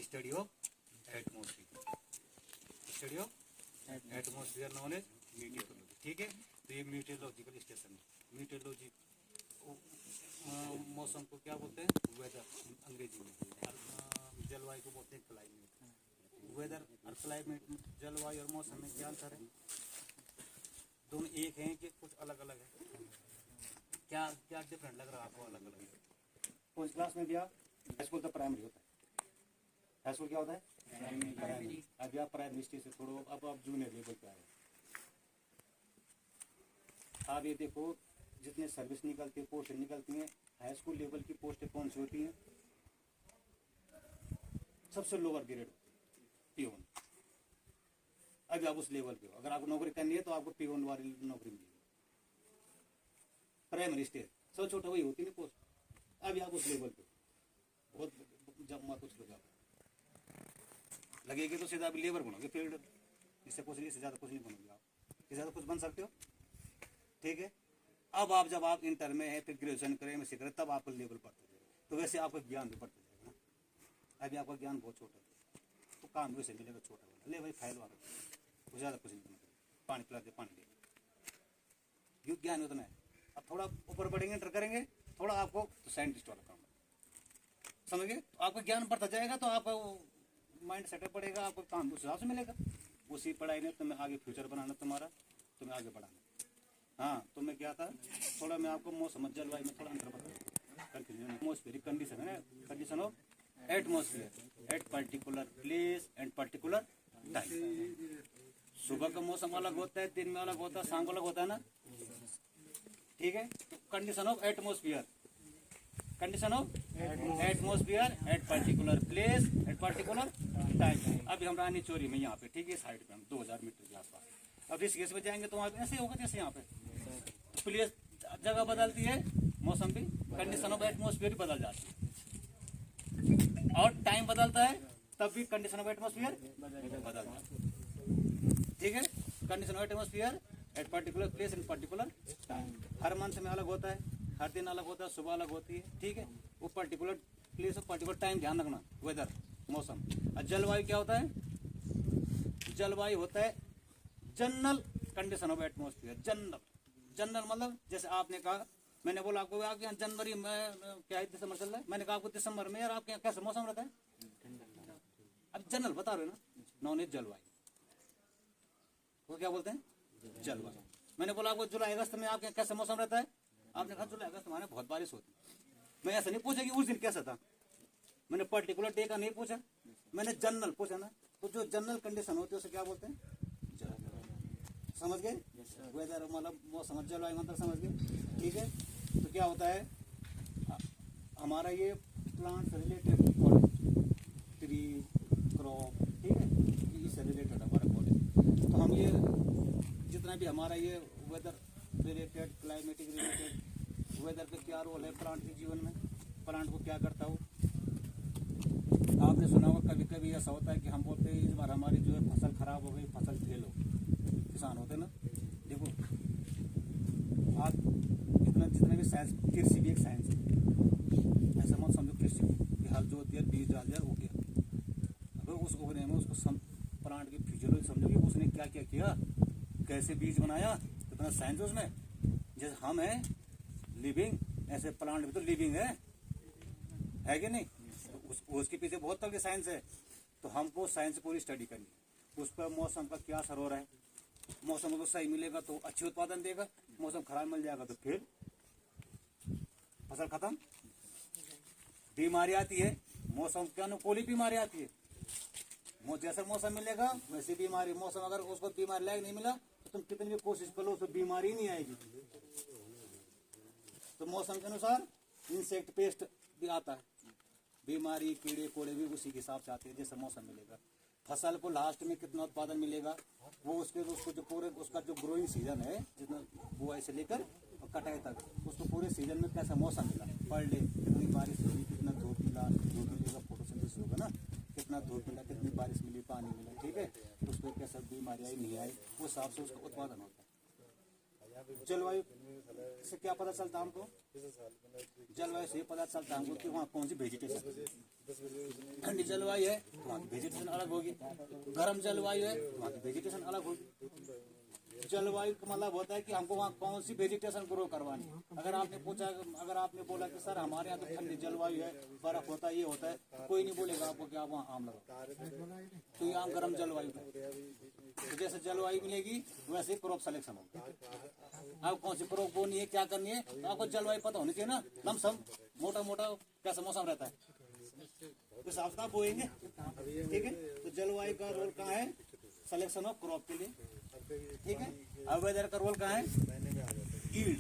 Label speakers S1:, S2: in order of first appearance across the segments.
S1: Study of atmosphere, study of atmosphere known as meteorology. ठीक है, तो ये मीटियोलॉजिकल स्टेशन है। मीटियोलॉजी मौसम को क्या बोलते हैं? वेदर अंग्रेजी में। जलवायु को बोलते हैं क्लाइमेट। वेदर और क्लाइमेट, जलवायु और मौसम में क्या अंतर है? दोनों एक हैं कि कुछ अलग अलग है? क्या क्या डिफरेंट लग रहा है आपको? अलग अलग है।
S2: कौन क्लास में भी आप? हाई स्कूल तो प्राइमरी होता है। हाई स्कूल क्या होता है? प्राइमरी। अभी आप प्राइमरी स्टेज से थोड़ा अब आप जूनियर लेवल पे आए। आप ये देखो जितने सर्विस निकलती है, पोस्ट निकलती हैं, हाई स्कूल लेवल की पोस्टें कौन सी होती हैं? सबसे लोअर ग्रेड पीओन। अभी आप उस लेवल पे हो, अगर आपको नौकरी करनी है तो आपको पीओन वाली नौकरी मिलेगी। प्राइमरी स्टेज सबसे छोटा वही होती है पोस्ट। अभी आप उस लेवल पे बहुत जब मत कुछ लोग लगेगी तो सीधा आप लेबर बनोगे फील्ड। इससे कुछ नहीं, इससे ज्यादा कुछ नहीं बनोगे आप। इससे ज्यादा कुछ बन सकते हो? ठीक है। अब आप जब आप इंटर में है, फिर ग्रेजुएशन करें, एमएससी करें, तब आपका लेवल बढ़ता जाएगा। तो वैसे आपका ज्ञान भी बढ़ता जाएगा। अभी आपका ज्ञान बहुत छोटा है तो काम वैसे मिलेगा छोटा वाला। ले भाई फाइल वाला वो ज्यादा कुछ नहीं बनता। पानी पिला दे, पानी दे, युद्ध ज्ञान उतना है। अब थोड़ा ऊपर बढ़ेंगे, इंटर करेंगे, थोड़ा आपको तो साइंटिस्ट वाला काम समझ गए। तो आपका ज्ञान बढ़ता जाएगा तो आपका माइंड सेटअप बढ़ेगा, आपको काम उस हिसाब से मिलेगा। उसी पढ़ाई ने तुम्हें आगे फ्यूचर बनाना, तुम्हारा तुम्हें आगे बढ़ाना। हाँ, तो मैं क्या था, थोड़ा मैं आपको मौसम जलवायु में थोड़ा अंतर बता। एटमोस्फेरिक कंडीशन है, condition of atmosphere at particular place and particular time. सुबह का मौसम अलग होता है, दिन में अलग होता है, शाम को अलग होता है ना। ठीक है, condition of atmosphere, condition of atmosphere at particular place at particular time. अभी हम रानी चोरी में यहाँ पे, ठीक है, साइड पे हम 2000 मीटर के आसपास। अब इस केस में जाएंगे तो वहाँ पे ऐसे होगा जैसे यहाँ पे। तो प्लेस जगह बदलती है, मौसम भी, कंडीशन ऑफ एटमोस्फियर भी बदल जाती है, और टाइम बदलता है तब भी कंडीशन ऑफ एटमोस्फियर बदल जाता है। ठीक है, condition of atmosphere at particular place and particular time. Her month में अलग होता है, हर दिन अलग होता है, सुबह अलग होती है। ठीक है, वो पर्टिकुलर प्लेस और पर्टिकुलर टाइम ध्यान रखना। वेदर मौसम। और जलवायु क्या होता है? जलवायु होता है general condition of atmosphere. General, general मतलब जैसे आपने कहा, मैंने बोला आपको आपके यहाँ जनवरी में क्या है, दिसंबर चल रहा है, मैंने कहा आपको दिसंबर में यार आपके यहाँ कैसा मौसम रहता है? अब जनरल बता रहे ना, नॉन एज जलवायु, वो क्या बोलते हैं? जलवायु। मैंने बोला आपको जुलाई अगस्त में आपके कैसा मौसम रहता है? आपने कहा जुलाई अगस्त में बहुत बारिश होती है। मैं ऐसा नहीं पूछा कि उस दिन कैसा था, मैंने पर्टिकुलर डे का नहीं पूछा, मैंने जनरल पूछा ना। तो जो जनरल कंडीशन होती है उसे क्या बोलते हैं? समझ गए? वेदर मतलब मौसम, जलवायु मतलब समझ गए। ठीक है, तो क्या होता है हमारा ये प्लांट से रिलेटेड ट्री क्रॉप, ठीक है, इससे रिलेटेड हमारा कॉलेज। तो हम ये जितना भी हमारा ये weather related, climatic related, weather पे क्या रोल है प्लांट के जीवन में, प्लांट को क्या करता हो। आपने सुना होगा कभी कभी ऐसा होता है कि हम बोलते हैं इस बार हमारी जो है फसल खराब हो गई, फसल फेल हो। किसान होते ना, देखो आप इतना जितने भी साइंस, कृषि भी एक साइंस है। ऐसा मत समझो कृषि कि हल जोत दिया, बीज डाल दिया, उग गया। अगर उस उगने में उसको प्लांट की फिजियोलॉजी समझोगे, उसने क्या क्या किया, कैसे बीज बनाया, कितना साइंस उसमें। जैसे हम हैं लिविंग, ऐसे प्लांट भी तो लिविंग है कि नहीं? तो उसके पीछे बहुत तरह की साइंस है। तो हमको साइंस पूरी स्टडी करनी है। उस पर मौसम का क्या असर हो रहा है, मौसम को सही मिलेगा तो अच्छी उत्पादन देगा, मौसम खराब मिल जाएगा तो फिर फसल खत्म। बीमारी आती है, मौसम के अनुकूल ही बीमारी आती है। जैसा मौसम मिलेगा वैसी बीमारी। मौसम अगर उसको बीमारी लायक नहीं मिला तो तुम कितनी भी कोशिश करो तो बीमारी नहीं आएगी। तो मौसम के अनुसार इंसेक्ट पेस्ट भी आता है, बीमारी कीड़े कोड़े भी उसी के हिसाब से आते हैं जैसे मौसम मिलेगा। फसल को लास्ट में कितना उत्पादन मिलेगा वो उसको जो पूरे उसका जो ग्रोइंग सीजन है, जितना बुआई से लेकर कटाई तक, उसको पूरे सीजन में कैसा मौसम मिला, पर डे कितनी बारिश मिली, कितना धूप मिला, धूप मिलेगा फोटोसिंथेसिस होगा ना, कितना धूप मिला, कितनी बारिश मिली, पानी मिला। ठीक है, उसको कैसा बीमारी आई नहीं आई, उस हिसाब से उसका उत्पादन होता है। जलवायु से क्या पता चलता हमको? जलवायु से पता चलता हमको कि वहाँ कौन सी वेजिटेशन। ठंडी जलवायु है
S1: वहाँ की वेजिटेशन अलग होगी। गर्म जलवायु है तो वहाँ की वेजिटेशन अलग होगी। जलवायु का मतलब होता है कि हमको वहाँ कौन सी वेजिटेशन ग्रो करवानी है। अगर आपने पूछा, अगर आपने बोला कि सर हमारे यहाँ तो ठंडी जलवायु है, बर्फ होता है, ये होता है, तो कोई नहीं बोलेगा आपको कि आप वहाँ आम लगाओ, तो ये आम गर्म जलवायु है। तो जैसे जलवायु मिलेगी वैसे क्रॉप सिलेक्शन होगा। आप कौन सी क्रॉप बोनी है, क्या करनी है, तो आपको जलवायु पता होनी चाहिए ना। लमसम मोटा मोटा कैसा मौसम रहता है तो हिसाब से आप बोएंगे, ठीक है। तो जलवायु का रोल कहाँ है, सिलेक्शन ऑफ क्रॉप के लिए, ठीक है। अब वेदर का रोल कहाँ है, ईल्ड।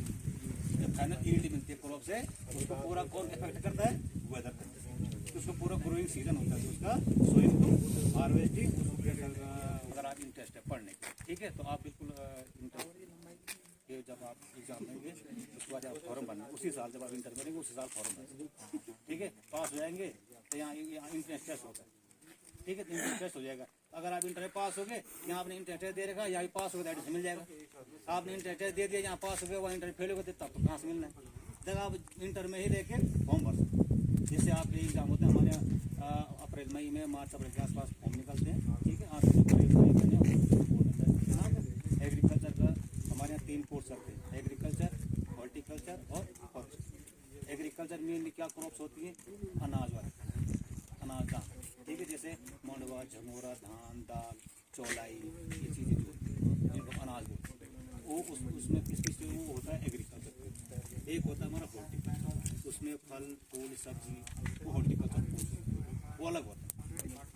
S1: जब फाइनल ईल्ड मिलती है क्रॉप से, उसको पूरा कौन इफेक्ट करता है, वेदर करता है। तो उसको पूरा ग्रोइंग सीजन होता है उसका, सोइंग टू हार्वेस्टिंग। अगर आप इंटरेस्ट है पढ़ने का, ठीक है, तो आप बिल्कुल इंटरेस्ट ये जब आप एग्जाम देंगे उसके बाद आप फॉर्म भरना, उसी साल जब आप इंटर करेंगे उसी साल फॉर्म भरेंगे, ठीक है। पास हो जाएंगे तो यहाँ इंटरेस्ट टेस्ट होता है, ठीक है, तो इंटरेस्ट टेस्ट हो जाएगा। अगर आप इंटर पास हो गए, यहाँ आपने इंटर टेस्ट दे रखा, यहाँ पास हो गए एडमिशन मिल जाएगा। आपने इंटर टेस्ट दे दिया, यहाँ पास हो गए, वहाँ इंटर फेल हो गए, तब तो कहाँ से मिलना है। जब आप इंटर में ही लेके फॉर्म भर सकते, जिससे आपके एग्जाम होते हैं हमारे यहाँ अप्रैल मई में, मार्च अप्रैल के आसपास फॉर्म निकलते हैं, ठीक है। आपके एग्रीकल्चर का हमारे यहाँ 3 कोर्स चलते हैं, एग्रीकल्चर, हॉर्टिकल्चर और फॉरेस्ट। एग्रीकल्चर में क्या क्रॉप्स होती हैं, अनाज वाले, अनाज दाल, ठीक है, जैसे मंडवा, झमोरा, धान, दाल, चौलाई, ये चीज़ें जो जिनको अनाज बोलते हैं, वो उसमें किस वो होता है एग्रीकल्चर। एक होता है हमारा हॉर्टिकल्चर, उसमें फल फूल सब्जी, वो हॉर्टिकल्चर वो अलग होता है।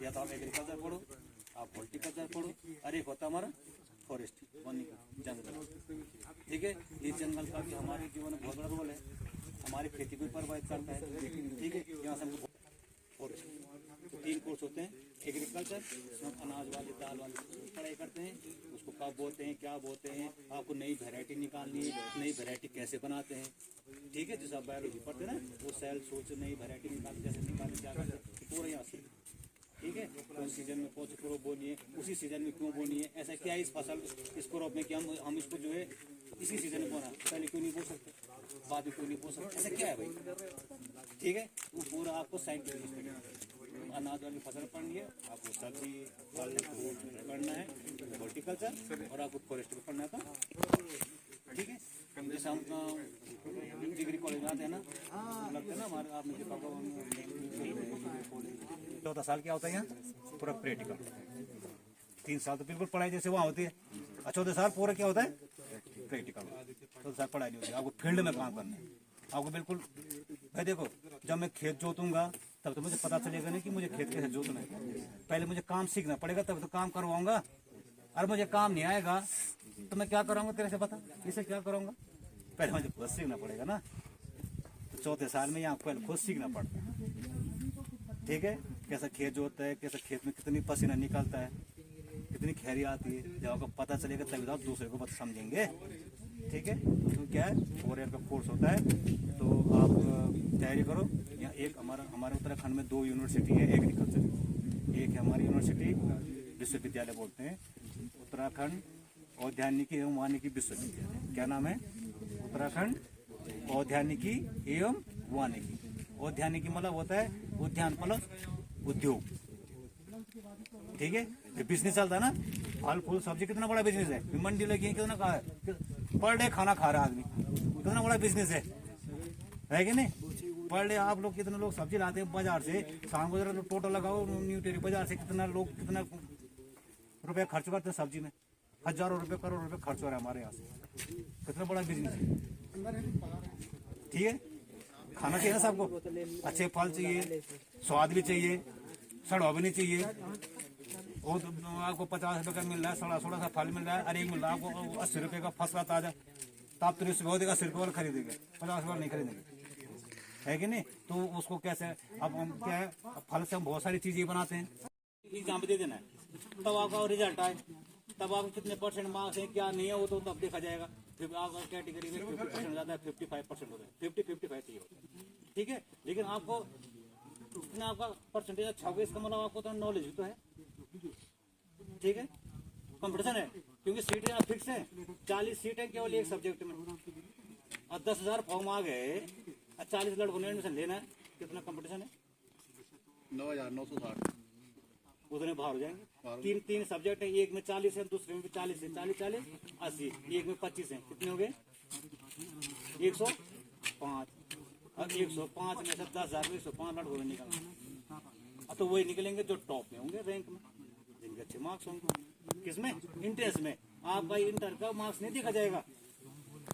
S1: या तो आप एग्रीकल्चर पढ़ो, आप हॉर्टिकल्चर पढ़ो, और एक होता है हमारा फॉरेस्ट, वन जंगल, ठीक है। ये जंगल का भी हमारे जीवन में बहुत बड़ा रोल है, हमारी खेती को प्रभावित करता है, ठीक है। यहाँ से हमको फॉरेस्ट 3 कोर्स होते हैं। एग्रीकल्चर, उसमें अनाज वाले दाल वाले पढ़ाई करते हैं, उसको कब बोते हैं, क्या बोते हैं, आपको नई वैरायटी निकालनी है, नई वैरायटी कैसे बनाते हैं, ठीक है। जैसे आप बायोलॉजी पढ़ते हैं ना, वो सेल सोच नई वैरायटी निकाल कैसे निकालें, क्या करते हैं, पूरा यहाँ से, ठीक है। कौन सीजन में कौन सी क्रॉप बोनी है, उसी सीजन में क्यों बोनी है, ऐसा क्या है इस फसल इस क्रॉप में कि हम इसको जो है इसी सीजन में बोना, पहले क्यों नहीं बो सकते, बाद में क्यों नहीं बो सकते, ऐसा क्या है भाई, ठीक है। वो पूरा आपको साइंटिफिक अनाज वाली फसल पढ़नी है, आपको सब्जी फल फ्रूट पढ़ना है, हॉर्टिकल्चर, और आपको फॉरेस्ट भी पढ़ना था, ठीक है। जैसे हम डिग्री कॉलेज में आते हैं ना, लगता है ना हमारे, आपने जो पढ़ा 14 साल क्या होता है यहाँ पूरा प्रैक्टिकल, 3 साल तो बिल्कुल पढ़ाई जैसे वहाँ होती है, और 14 साल पूरा क्या होता है प्रैक्टिकल। 14 साल पढ़ाई नहीं होती, आपको फील्ड में काम करना है, आपको बिल्कुल। भाई देखो, जब मैं खेत जोतूंगा तब तो मुझे पता चलेगा नहीं कि मुझे खेत कैसे जोतना है, पहले मुझे काम सीखना पड़ेगा, तब तो काम करवाऊंगा। और मुझे काम नहीं आएगा तो मैं क्या करूँगा, तेरे से बता, इसे क्या करूँगा, पहले मुझे खुद सीखना पड़ेगा ना। तो 14 साल में यहाँ पहले खुद सीखना पड़ता है, ठीक है। कैसा खेत जोतता है, कैसा खेत में कितनी पसीना निकलता है, कितनी खैरी आती है, जब आपको पता चलेगा तभी तो आप दूसरे को बात समझेंगे, ठीक है। तो क्या है 4 ईयर का कोर्स होता है, तो आप तैयारी करो। यहाँ एक हमारे उत्तराखंड में 2 यूनिवर्सिटी है एग्रीकल्चर, एक है हमारी यूनिवर्सिटी विश्वविद्यालय बोलते हैं, उत्तराखंड औद्यानिकी एवं वानिकी विश्वविद्यालय, क्या नाम है, उत्तराखंड औद्यानिकी एवं वानिकी। औद्यानिकी मतलब होता है उद्यान प्लस उद्योग, ठीक है। बिजनेस चलता है ना, फल फूल सब्जी कितना बड़ा बिजनेस है, मंडी लगी है, कितना कहा है, पर डे खाना खा रहा है आदमी, कितना बड़ा बिजनेस है कि नहीं। पर डे आप लोग कितने लोग सब्जी लाते हैं बाजार से, शाम को जरा टोटल लगाओ न्यू टेरी बाजार से, कितना लोग कितना रुपया खर्च करते हैं सब्जी में, हजारों रुपए करोड़ रुपए खर्च हो रहा है हमारे यहाँ से, कितना बड़ा बिजनेस है, ठीक है। खाना चाहिए ना सबको, अच्छे फल चाहिए, स्वाद भी चाहिए, सड़ा भी नहीं चाहिए। वो तो आपको 50 रुपए का मिल रहा है, सड़ा सा फल मिल रहा है, अरे मिल रहा है आपको 80 रुपए का फसला ताजा, तो आप 30 रुपये देगा, 80 रुपये वाला खरीदेंगे, 50 रुपये नहीं खरीदेंगे, है कि नहीं। तो उसको कैसे, अब हम क्या है, फल से हम बहुत सारी चीजें बनाते हैं, एग्जाम दे देना है, तब आपका रिजल्ट आए, तब आप कितने % मार्क्स हैं क्या नहीं है, वो तो तब देखा जाएगा। फिर आपका कैटेगरी में 50% जाता है, 55% होता है, 50-55 चाहिए होता है, ठीक है। लेकिन आपको इतना आपका परसेंटेज अच्छा होगा, इसका मतलब आपको तो नॉलेज भी तो है, ठीक है। कंपटीशन है क्योंकि सीटें फिक्स है, 40 सीटें केवल एक सब्जेक्ट में, और 10,000 फॉर्म आ गए, और 40 लड़कों ने एडमिशन लेना है, कितना कंपटीशन है,
S2: 9,960।
S1: उतने बाहर हो जाएंगे। तीन सब्जेक्ट है, एक में 40 है, दूसरे में भी 40 है, 40 80, एक में 25 है, कितने हो गए 105। अब 105 में से 10,000 में 105 लड़ हो निकलना, तो वही निकलेंगे जो टॉप में होंगे रैंक में, जिनके अच्छे मार्क्स होंगे। किसमें? इंटरेस्ट में। आपका इंटर का मार्क्स नहीं देखा जाएगा,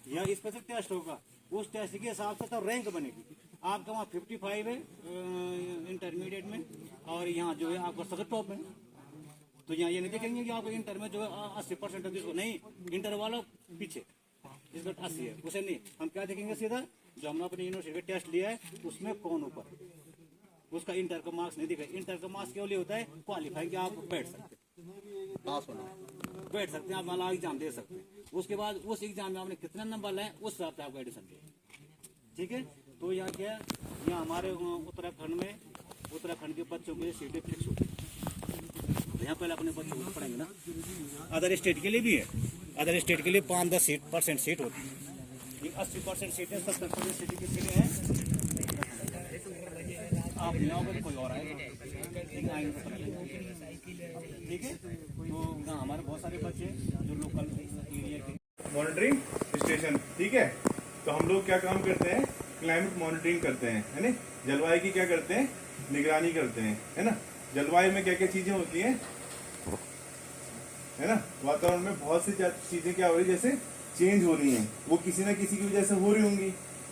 S1: यह स्पेशल टेस्ट होगा, उस टेस्ट के हिसाब से तो रैंक बनेगी। आपका वहाँ 55 है इंटरमीडिएट में, और यहाँ जो है आपका सबसे टॉप है। तो यहाँ ये नहीं देखेंगे कि आपको इंटर में जो है 80% नहीं, इंटर वाला पीछे, इसका 80 है, उसे नहीं। हम क्या देखेंगे सीधा, जो हमने अपनी यूनिवर्सिटी में टेस्ट लिया है उसमें कौन ऊपर, उसका इंटर का मार्क्स नहीं दिखा। इंटर का मार्क्स केवल होता है क्वालिफाई, कि आप बैठ सकते हैं, आप वाला एग्जाम दे सकते हैं। उसके बाद उस एग्जाम में आपने कितना नंबर लाए उस हिसाब से आपको एडमिशन दिए, ठीक है। तो यहाँ क्या है, यहाँ हमारे उत्तराखंड के बच्चों के लिए सीटें फिक्स होती है। यहाँ पहले अपने बच्चों को पढ़ेंगे ना, अदर स्टेट के लिए भी है, अदर स्टेट के लिए 5-10% सीट होती है। 80% सीटें 70% सीटें किसके लिए हैं? आप नहीं आओगे तो कोई और आएगा, लेकिन आएंगे तो पता लगेगा, ठीक है। तो यहाँ हमारे बहुत सारे बच्चे जो लोकल एरिया के
S3: मॉनिटरिंग स्टेशन, ठीक है। तो हम लोग क्या काम करते हैं, क्लाइमेट मॉनिटरिंग करते हैं, है ना। जलवायु की क्या करते हैं, निगरानी करते हैं, है ना। जलवायु में क्या क्या चीजें होती हैं, है ना। वातावरण में बहुत सी चीजें क्या हो रही है, जैसे चेंज हो रही हैं, वो किसी ना किसी की वजह से हो रही होंगी।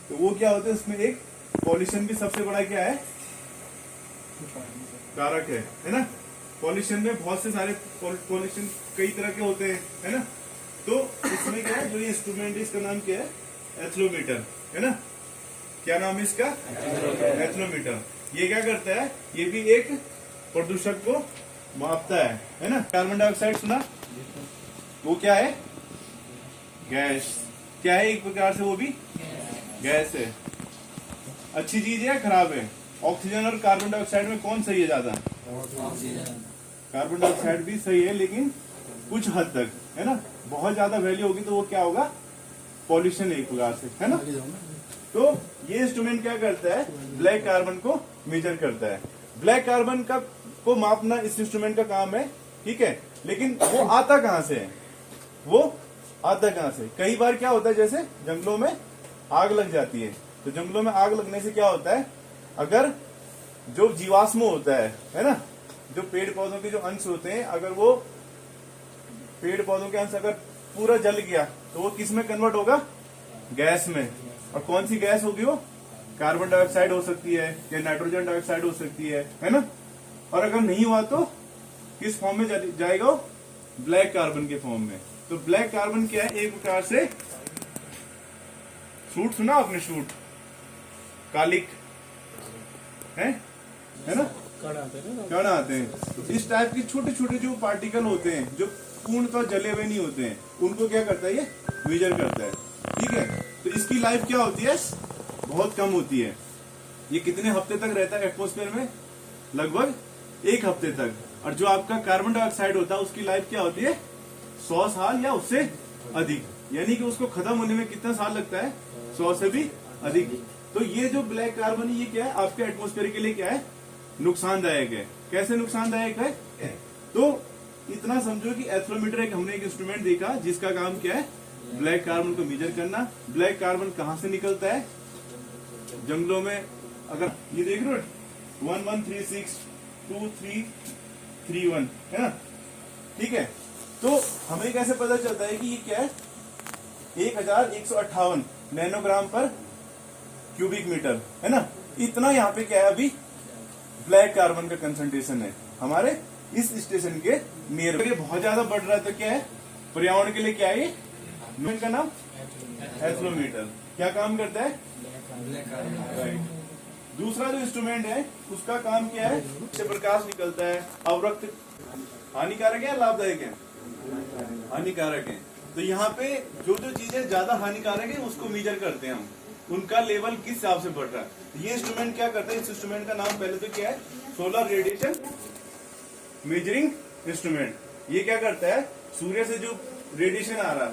S3: तो वो क्या होता है, उसमें एक पॉल्यूशन भी सबसे बड़ा क्या है, कारक है ना। पॉल्यूशन में बहुत से सारे पॉल्यूशन कई तरह के होते हैं, है ना। तो इसमें क्या है, जो ये इंस्ट्रूमेंट है इसका नाम क्या है, एथलोमीटर, है ना। क्या नाम है इसका, एथलोमीटर। ये क्या करता है, ये भी एक प्रदूषक को मापता है ना। कार्बन डाइऑक्साइड सुना, वो क्या है, गैस। क्या है, एक प्रकार से वो भी गैस है। अच्छी चीज है या खराब है? ऑक्सीजन और कार्बन डाइऑक्साइड में कौन सही है ज्यादा? कार्बन डाइऑक्साइड भी सही है, लेकिन कुछ हद तक, है ना। बहुत ज्यादा वैल्यू होगी तो वो क्या होगा, पॉल्यूशन एक प्रकार से, है ना। तो ये इंस्ट्रूमेंट क्या करता है, ब्लैक कार्बन को मेजर करता है। ब्लैक कार्बन का को मापना इस इंस्ट्रूमेंट का काम है, ठीक है। लेकिन वो आता कहां से है, वो आता कहां से? कई बार क्या होता है, जैसे जंगलों में आग लग जाती है, तो जंगलों में आग लगने से क्या होता है, अगर जो जीवाश्म होता है ना, जो पेड़ पौधों के जो अंश होते हैं, अगर वो पेड़ पौधों के अंश अगर पूरा जल गया तो वो किस में कन्वर्ट होगा, गैस में। और कौन सी गैस होगी वो, कार्बन डाइऑक्साइड हो सकती है या नाइट्रोजन डाइऑक्साइड हो सकती है ना। और अगर नहीं हुआ तो किस फॉर्म में जाएगा वो, ब्लैक कार्बन के फॉर्म में। तो ब्लैक कार्बन क्या है, एक प्रकार से सूट, सुना आपने सूट, कालिक है ना, कण आते हैं। तो इस टाइप के छोटे छोटे जो पार्टिकल होते हैं, जो पूर्णतः जले हुए नहीं होते हैं, उनको क्या करता है, ये मेजर करता है, ठीक है। तो इसकी लाइफ क्या होती है, बहुत कम होती है। ये कितने हफ्ते तक रहता है एटमॉस्फेयर में, लगभग 1 हफ्ते तक। और जो आपका कार्बन डाइऑक्साइड होता है उसकी लाइफ क्या होती है, 100 साल या उससे अधिक। यानी कि उसको खत्म होने में कितना साल लगता है, 100 से भी अधिक। तो ये जो ब्लैक कार्बन ये क्या है, आपके एटमॉस्फेयर के लिए क्या है, नुकसानदायक है। कैसे नुकसानदायक है, तो इतना समझो कि एथलोमीटर हमने एक इंस्ट्रूमेंट देखा जिसका काम क्या है, ब्लैक कार्बन को मेजर करना। ब्लैक कार्बन कहां से निकलता है, जंगलों में। अगर ये देख रहे हो 11362331 है ना, ठीक है। तो हमें कैसे पता चलता है कि ये क्या है, 1158 नैनोग्राम पर क्यूबिक मीटर, है ना। इतना यहाँ पे क्या है, अभी ब्लैक कार्बन का कंसंट्रेशन है हमारे इस स्टेशन के नियर। ये बहुत ज्यादा बढ़ रहा है, तो क्या है, पर्यावरण के लिए क्या है, ये इनका नाम एथलोमीटर। क्या काम करता है, राइट। दूसरा जो इंस्ट्रूमेंट है उसका काम क्या है, इससे प्रकाश निकलता है, अवरक्त। हानिकारक है या लाभदायक है, हानिकारक है। तो यहाँ पे जो जो चीजें ज्यादा हानिकारक है उसको मेजर करते हैं हम, उनका लेवल किस हिसाब से बढ़ रहा है। ये इंस्ट्रूमेंट क्या करता है, इस इंस्ट्रूमेंट का नाम पहले तो क्या है, सोलर रेडिएशन मेजरिंग इंस्ट्रूमेंट। ये क्या करता है, सूर्य से जो रेडिएशन आ रहा,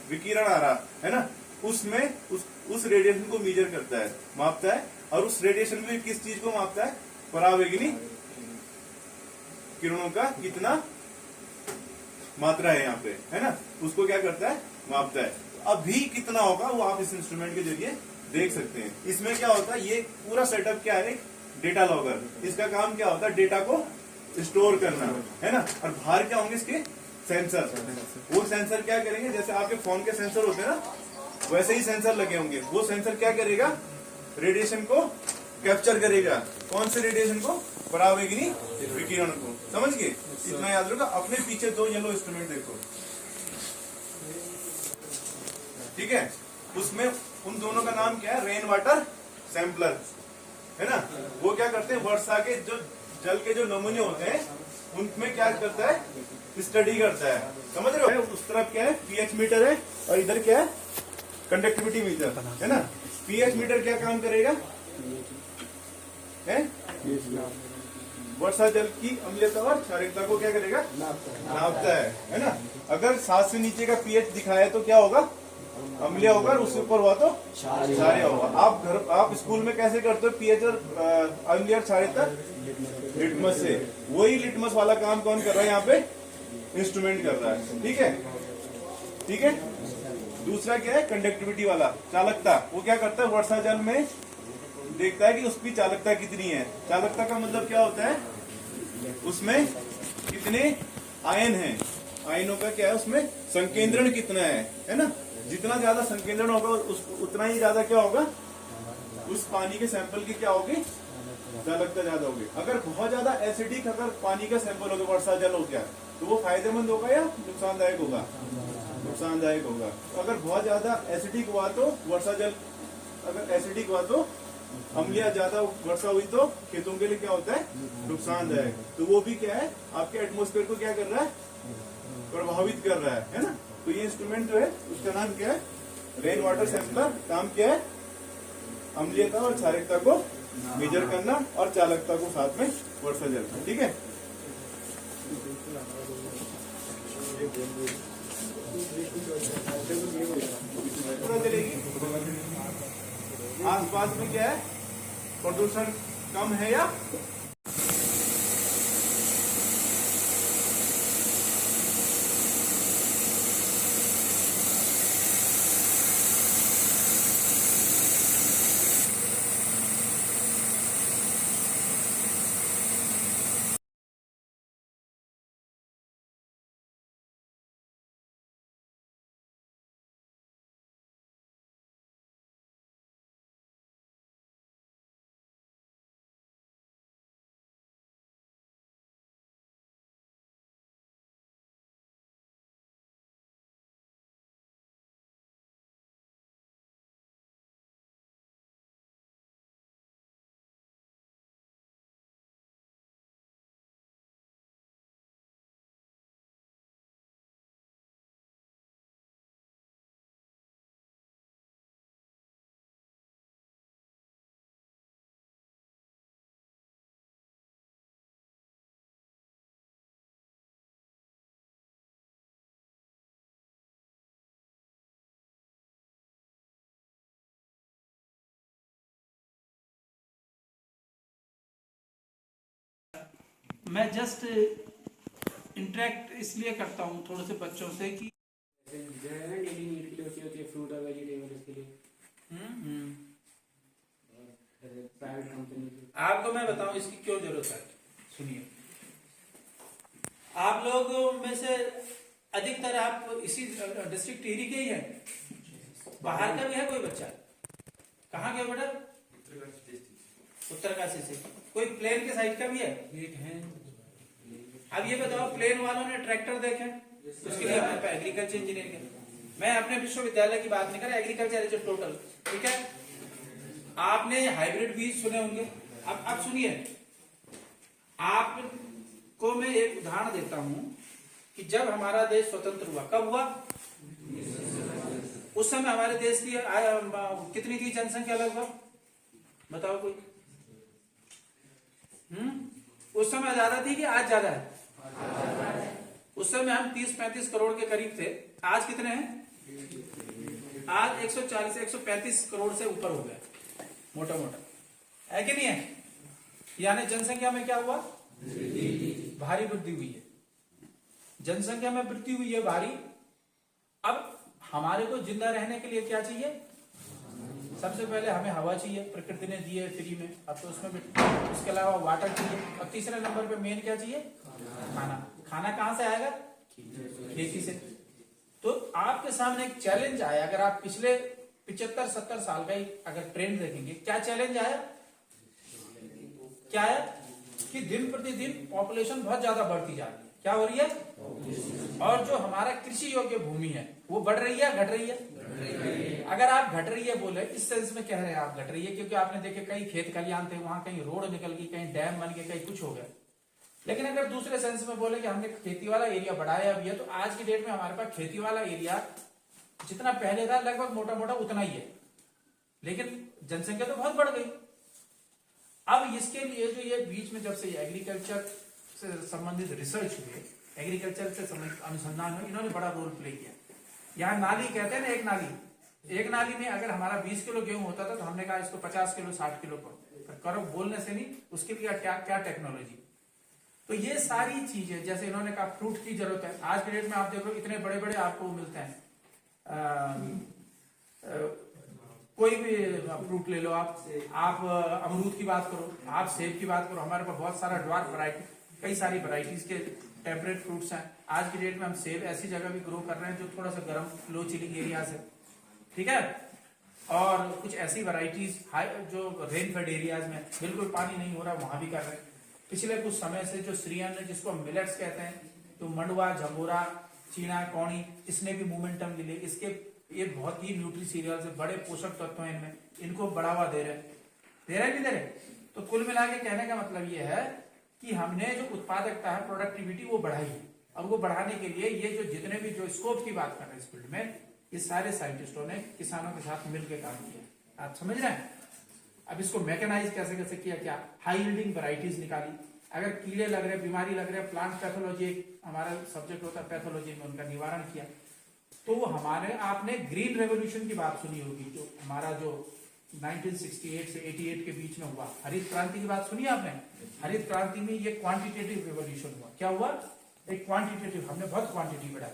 S3: विकिरण आ रहा है ना, उसमें उस रेडिएशन को मेजर करता है, मापता है। और उस रेडिएशन में किस चीज को मापता है, परावैंगनी किरणों का कितना मात्रा है यहाँ पे, है ना, उसको क्या करता है, मापता है। अभी कितना होगा वो आप इस इंस्ट्रूमेंट के जरिए देख सकते हैं। इसमें क्या होता है, ये पूरा सेटअप क्या है, डेटा लॉगर। इसका काम क्या होता है, डेटा को स्टोर करना, है ना। और बाहर क्या होंगे इसके सेंसर। वो सेंसर क्या करेंगे, जैसे आपके फोन के सेंसर होते हैं ना, वैसे ही सेंसर लगे होंगे। वो सेंसर क्या करेगा, रेडिएशन को कैप्चर करेगा। कौन से रेडिएशन को, परावैगिनी विकिरण को। समझ गए, इतना याद रखो। अपने पीछे दो येलो इंस्ट्रूमेंट देखो, ठीक है। उसमें उन दोनों का नाम क्या है, रेन वाटर सैंपलर, है ना। वो क्या करते हैं, वर्षा के जो जल के जो नमूने होते हैं उनमें क्या करता है, स्टडी करता है। समझ रहे हो, उस तरफ क्या है, पीएच मीटर है, और इधर क्या है, कंडक्टिविटी मीटर, है ना। पीएच मीटर क्या काम करेगा, है, वर्षा जल की अम्लीयता और क्षारीयता को क्या करेगा, नापता है ना। अगर 7 से नीचे का पीएच दिखाया तो क्या होगा, अम्लीय होगा, और उससे ऊपर हुआ तो क्षारीय होगा। आप स्कूल में कैसे करते हो, पीएच और अम्लीय और क्षारीयता, लिटमस से। वही लिटमस वाला काम कौन कर रहा है यहाँ पे, इंस्ट्रूमेंट कर रहा है, ठीक है, ठीक है। दूसरा क्या है, कंडक्टिविटी वाला, चालकता। वो क्या करता है, वर्षा जल में देखता है कि उसकी चालकता कितनी है। चालकता का मतलब क्या होता है, उसमें कितने आयन हैं, आयनों का क्या है, उसमें संकेंद्रण कितना है ना। जितना ज्यादा संकेंद्रण होगा उतना ही ज्यादा क्या होगा, उस पानी के सैंपल की क्या होगी, चालकता ज्यादा होगी। अगर बहुत ज्यादा एसिडिक अगर पानी का सैंपल होगा, वर्षा जल हो गया, तो वो फायदेमंद होगा या नुकसानदायक होगा, नुकसानदायक होगा। अगर बहुत ज्यादा एसिडिक हुआ तो वर्षा जल, अगर एसिडिक हुआ तो अम्लीय ज्यादा वर्षा हुई तो खेतों के लिए क्या होता है, नुकसानदायक। तो वो भी क्या है, आपके एटमॉस्फेयर को क्या कर रहा है, प्रभावित कर रहा है ना। तो ये इंस्ट्रूमेंट जो है उसका नाम क्या है, रेन वाटर सैंपलर। काम क्या है, अम्लीयता और क्षारीयता को मेजर करना और चालकता को साथ में वर्षा जल, ठीक है। पता चलेगी आसपास में क्या है, प्रदूषण कम है या
S4: मैं जस्ट इंटरेक्ट इसलिए करता हूँ थोड़े से बच्चों से कि
S5: जो है ना डेली नीड के लिए होती है फ्रूट और वेजिटेबल, इसके लिए प्राइवेट कंपनी।
S4: आपको मैं बताऊं इसकी क्यों जरूरत है। सुनिए, आप लोग में से अधिकतर आप इसी डिस्ट्रिक्ट टिहरी के ही हैं, बाहर का भी है कोई बच्चा? कहाँ के बेटा? उत्तरकाशी से। कोई प्लेन के साइड का भी है? एक है। अब ये बताओ, प्लेन वालों ने ट्रैक्टर देखे, उसके लिए अपने एग्रीकल्चर इंजीनियर के, मैं अपने विश्वविद्यालय की बात नहीं कर रहा, एग्रीकल्चर इज टोटल, ठीक है। आपने हाइब्रिड बीज सुने होंगे। अब सुनिए, आपको मैं एक उदाहरण देता हूं कि जब हमारा देश स्वतंत्र हुआ, कब हुआ? उस समय हमारे देश की कितनी थी जनसंख्या लगभग, बताओ कोई? उस समय ज्यादा थी कि आज ज्यादा है? उस समय हम 30-35 करोड़ के करीब थे। आज कितने हैं? आज 140 से 135 करोड़ से ऊपर हो गया, मोटा मोटा, है कि नहीं है? यानी जनसंख्या में क्या हुआ? भारी वृद्धि हुई है, जनसंख्या में वृद्धि हुई है भारी। अब हमारे को जिंदा रहने के लिए क्या चाहिए? सबसे पहले हमें हवा चाहिए, प्रकृति ने दी है फ्री में, अब तो उसमें भी, उसके अलावा वाटर चाहिए, और तीसरे नंबर पे मेन क्या चाहिए? खाना। खाना कहां से आएगा? खेती से। तो आपके सामने एक चैलेंज आया, अगर आप पिछले 75-70 साल का ही अगर ट्रेंड देखेंगे, क्या चैलेंज आया? क्या है कि दिन प्रतिदिन पॉपुलेशन बहुत ज्यादा बढ़ती जा रही है। क्या हो रही है? और जो हमारा कृषि योग्य भूमि है वो बढ़ रही है, घट रही है? अगर आप घट रही है बोले, इस सेंस में कह रहे हैं आप घट रही है, क्योंकि आपने देखे कई खेत खलियान थे, वहां कहीं रोड निकल गई, कहीं डैम बन गए, कहीं कुछ हो गया। लेकिन अगर दूसरे सेंस में बोले कि हमने खेती वाला एरिया बढ़ाया भी है, तो आज की डेट में हमारे पास खेती वाला एरिया जितना पहले था लगभग मोटा मोटा उतना ही है, लेकिन जनसंख्या तो बहुत बढ़ गई। अब इसके लिए जो ये बीच में जब से एग्रीकल्चर से संबंधित रिसर्च हुए, एग्रीकल्चर से संबंधित अनुसंधान हुए, इन्होंने बड़ा रोल प्ले किया। यहाँ नाली कहते हैं ना, एक नाली में अगर हमारा 20 किलो गेहूं होता था, तो हमने कहा इसको 50 किलो 60 किलो करो, बोलने से नहीं, उसके लिए क्या क्या टेक्नोलॉजी। तो ये सारी चीजें, जैसे इन्होंने कहा फ्रूट की जरूरत है, आज के डेट में आप देखो इतने बड़े बड़े आपको मिलते हैं, कोई भी फ्रूट ले लो आप अमरूद की बात करो, आप सेब की बात करो, हमारे पास बहुत सारा ड्वार्फ वैरायटी, कई सारी वैरायटीज के टेम्परेट फ्रूट्स हैं। आज की डेट में हम सेब ऐसी जगह भी ग्रो कर रहे हैं जो थोड़ा सा गर्म लो चिलिंग एरिया है, ठीक है, और कुछ ऐसी वैरायटीज जो रेन फेड एरियाज में बिल्कुल पानी नहीं हो रहा, वहां भी कर रहे हैं। पिछले कुछ समय से जो श्रीयन जिसको हम मिलेट्स कहते हैं, तो मंडवा, झंगोरा, चीना, कौड़ी, इसने भी मोमेंटम ले, इसके ये बहुत ही न्यूट्री सीरियल्स है, बड़े पोषक तत्व हैं इनमें, इनको बढ़ावा दे रहे। तो कुल मिला के कहने का मतलब ये है कि हमने जो उत्पादकता है, प्रोडक्टिविटी, वो बढ़ाई है। और वो बढ़ाने के लिए ये जो जितने भी जो स्कोप की बात कर रहे हैं इस फील्ड में, ये सारे साइंटिस्टों ने किसानों के साथ मिलकर काम किया। आप समझ रहे हैं? अब इसको मैकेनाइज कैसे किया, क्या हाई यील्डिंग वैरायटीज निकाली। अगर कीड़े लग रहे, बीमारी लग रहे, प्लांट पैथोलॉजी हमारा सब्जेक्ट होता है, पैथोलॉजी में उनका निवारण किया। तो हमारे, आपने ग्रीन रेवोल्यूशन की बात सुनी होगी, जो हमारा जो 1968 से 88 के बीच में हुआ, हरित क्रांति की बात सुनी आपने? हरित क्रांति में ये क्वांटिटेटिव रेवोल्यूशन हुआ। क्या हुआ? एक क्वांटिटेटिव, हमने बहुत क्वांटिटी बढ़ाई।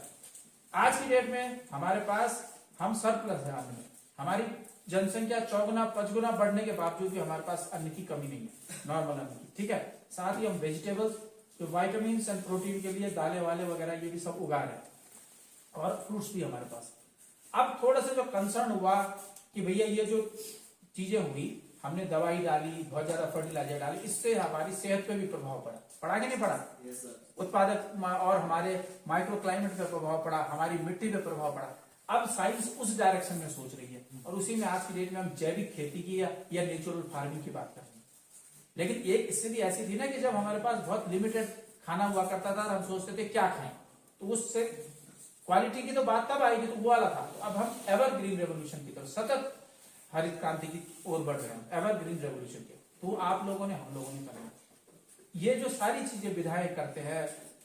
S4: आज की डेट में हमारे पास, हम सरप्लस है, हमारी जनसंख्या 4-5 बढ़ने के बावजूद भी हमारे पास अन्न की कमी नहीं है, नॉर्मल अन्न की, ठीक है। साथ ही हम वेजिटेबल्स, जो वाइटामिन एंड प्रोटीन के लिए दालें वाले वगैरह, ये भी सब उगा रहे हैं, और फ्रूट्स भी हमारे पास। अब थोड़ा सा जो कंसर्न हुआ कि भैया ये जो चीजें हुई, हमने दवाई डाली, बहुत ज्यादा फर्टिलाइजर डाली, इससे हमारी सेहत पे भी प्रभाव पड़ा कि नहीं पड़ा? उत्पादक और हमारे माइक्रो क्लाइमेट पे प्रभाव पड़ा, हमारी मिट्टी पे प्रभाव पड़ा। अब साइंस उस डायरेक्शन में सोच रही है, और उसी में आज की डेट में हम जैविक खेती की या नेचुरल फार्मिंग की बात कर रहे हैं। लेकिन एक स्थिति ऐसी थी ना कि जब हमारे पास बहुत लिमिटेड खाना हुआ करता था, हम सोचते थे क्या खाएं, तो उससे क्वालिटी की तो बात तब आएगी, तो वो वाला था। तो अब हम एवर ग्रीन रेवोल्यूशन की तरफ, सतत हरित क्रांति की ओर बढ़ रहे हैं, एवर ग्रीन रेवोल्यूशन के। तो आप लोगों ने, हम लोगों ने करना, ये जो सारी चीजें विधायक करते हैं,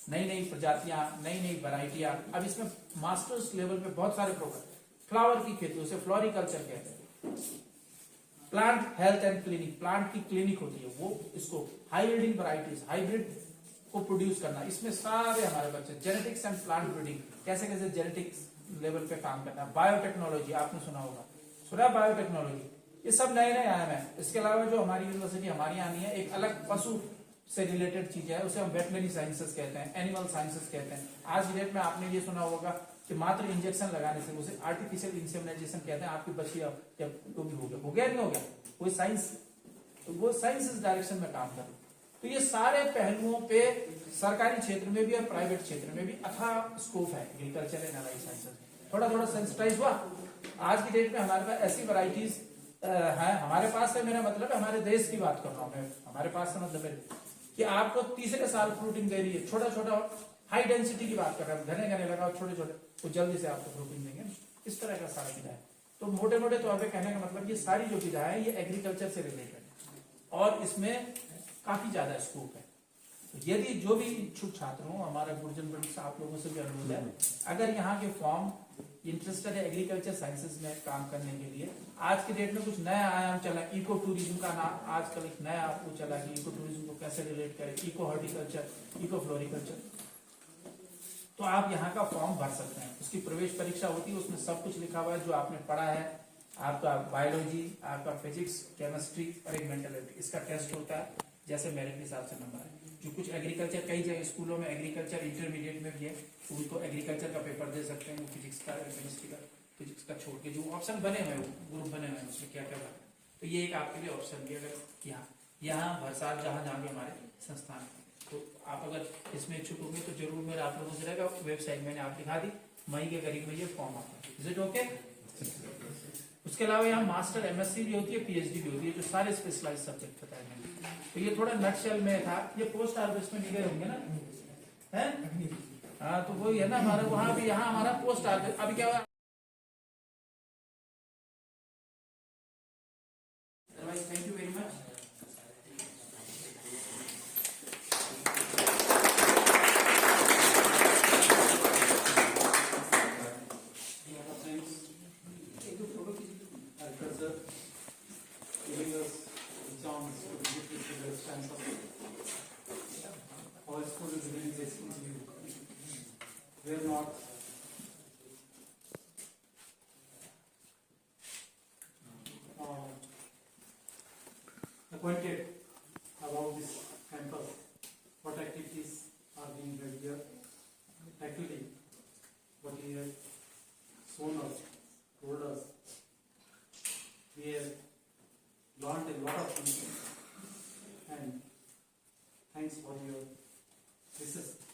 S4: नई नई प्रजातियां, नई नई वैरायटियां। अब इसमें मास्टर्स लेवल पे बहुत सारे प्रोग्राम, फ्लावर की खेती, उसे फ्लोरिकल्चर कहते हैं, plant health and clinic, plant की क्लिनिक होती है वो, इसको हाई यील्डिंग वैरायटीज, हाइब्रिड को प्रोड्यूस करना, इसमें सारे हमारे बच्चे, जेनेटिक्स एंड प्लांट ब्रीडिंग, कैसे कैसे जेनेटिक्स लेवल पे काम करना, बायोटेक्नोलॉजी, आपने सुना होगा, बायोटेक्नोलॉजी, ये सब नए नए आयाम है। इसके अलावा जो हमारी यूनिवर्सिटी हमारी आनी है, एक अलग पशु से रिलेटेड चीज है, उसे हम वेटनरी साइंसेस कहते हैं, एनिमल साइंसेस कहते हैं। आज की डेट में आपने ये सुना होगा कि मात्र इंजेक्शन लगाने से, उसे आर्टिफिशियल इंसेमिनेशन कहते हैं, आपकी बच्ची तो भी हो गया नहीं हो गया, कोई साइंस, तो वो साइंस इस डायरेक्शन में काम कर रही है। तो ये सारे पहलुओं पे सरकारी क्षेत्र में भी और प्राइवेट क्षेत्र में भी अथाह स्कोप है एग्रीकल्चर एंड अलाइड साइंसेस। थोड़ा थोड़ा सेंसिटाइज हुआ। आज की डेट में हमारे पास ऐसी वैरायटीज है, हमारे पास है, मेरा मतलब है हमारे देश की बात कर रहा हूँ मैं, हमारे पास है मतलब कि आपको तीसरे साल फ्रूटिंग दे रही है, छोटा छोटा हाई डेंसिटी की बात कर रहे हैं, घने घने लगाओ, छोटे छोटे, तो जल्दी से आपको फ्रूटिंग देंगे, इस तरह का सारा विधा है। तो मोटे मोटे तौर पे कहने का मतलब ये सारी जो विधा है ये एग्रीकल्चर से रिलेटेड है, और इसमें काफी ज्यादा स्कोप है। यदि जो भी इच्छुक छात्र हो, हमारा गुर्जन बंद से आप लोगों से भी अनुरोध है, अगर यहाँ के फॉर्म इंटरेस्टेड है एग्रीकल्चर साइंसेज में काम करने के लिए, आज की डेट में कुछ नया आयाम चला, इको टूरिज्म का नाम आजकल एक नया आपको चला कि इको टूरिज्म को कैसे रिलेट करें, इको हॉर्टिकल्चर, इको फ्लोरिकल्चर, तो आप यहाँ का फॉर्म भर सकते हैं। उसकी प्रवेश परीक्षा होती है, उसमें सब कुछ लिखा हुआ है जो आपने पढ़ा है, आपका बायोलॉजी, आपका फिजिक्स, केमिस्ट्री और एक मेंटलिटी, इसका टेस्ट होता है जैसे मेरिट के हिसाब से नंबर है। जो कुछ एग्रीकल्चर, कई जगह स्कूलों में एग्रीकल्चर इंटरमीडिएट में भी है, तो उनको एग्रीकल्चर का पेपर दे सकते हैं, फिजिक्स का, केमिस्ट्री का, फिजिक्स का छोड़ के जो ऑप्शन बने हुए हैं, ग्रुप बने हुए हैं, उसमें क्या क्या भरना है, तो ये एक आपके लिए ऑप्शन भी अगर यहाँ भरसार जहाँ जहाँ भी हमारे संस्थान है, तो आप अगर इसमें इच्छुक होंगे तो जरूर मेरा आप लोगों से रहेगा। वेबसाइट मैंने आप दिखा दी, मई के करीब में ये फॉर्म आता है। Is it okay? उसके अलावा यहाँ मास्टर, एमएससी भी होती है, पीएचडी भी होती है, जो सारे स्पेशलाइज सब्जेक्ट बताए मैंने। तो ये थोड़ा नटशेल में था, ये पोस्ट हार्वेस्ट में निकले होंगे ना, है? हाँ, तो वही है ना हमारा, वहां भी, यहाँ हमारा पोस्ट हार्वेस्ट। अभी क्या हुआ, thank you very much. We're not acquainted about this campus, what activities are being held here. Actually, what he has shown us, told us, we have learned a lot of things, and thanks for your research.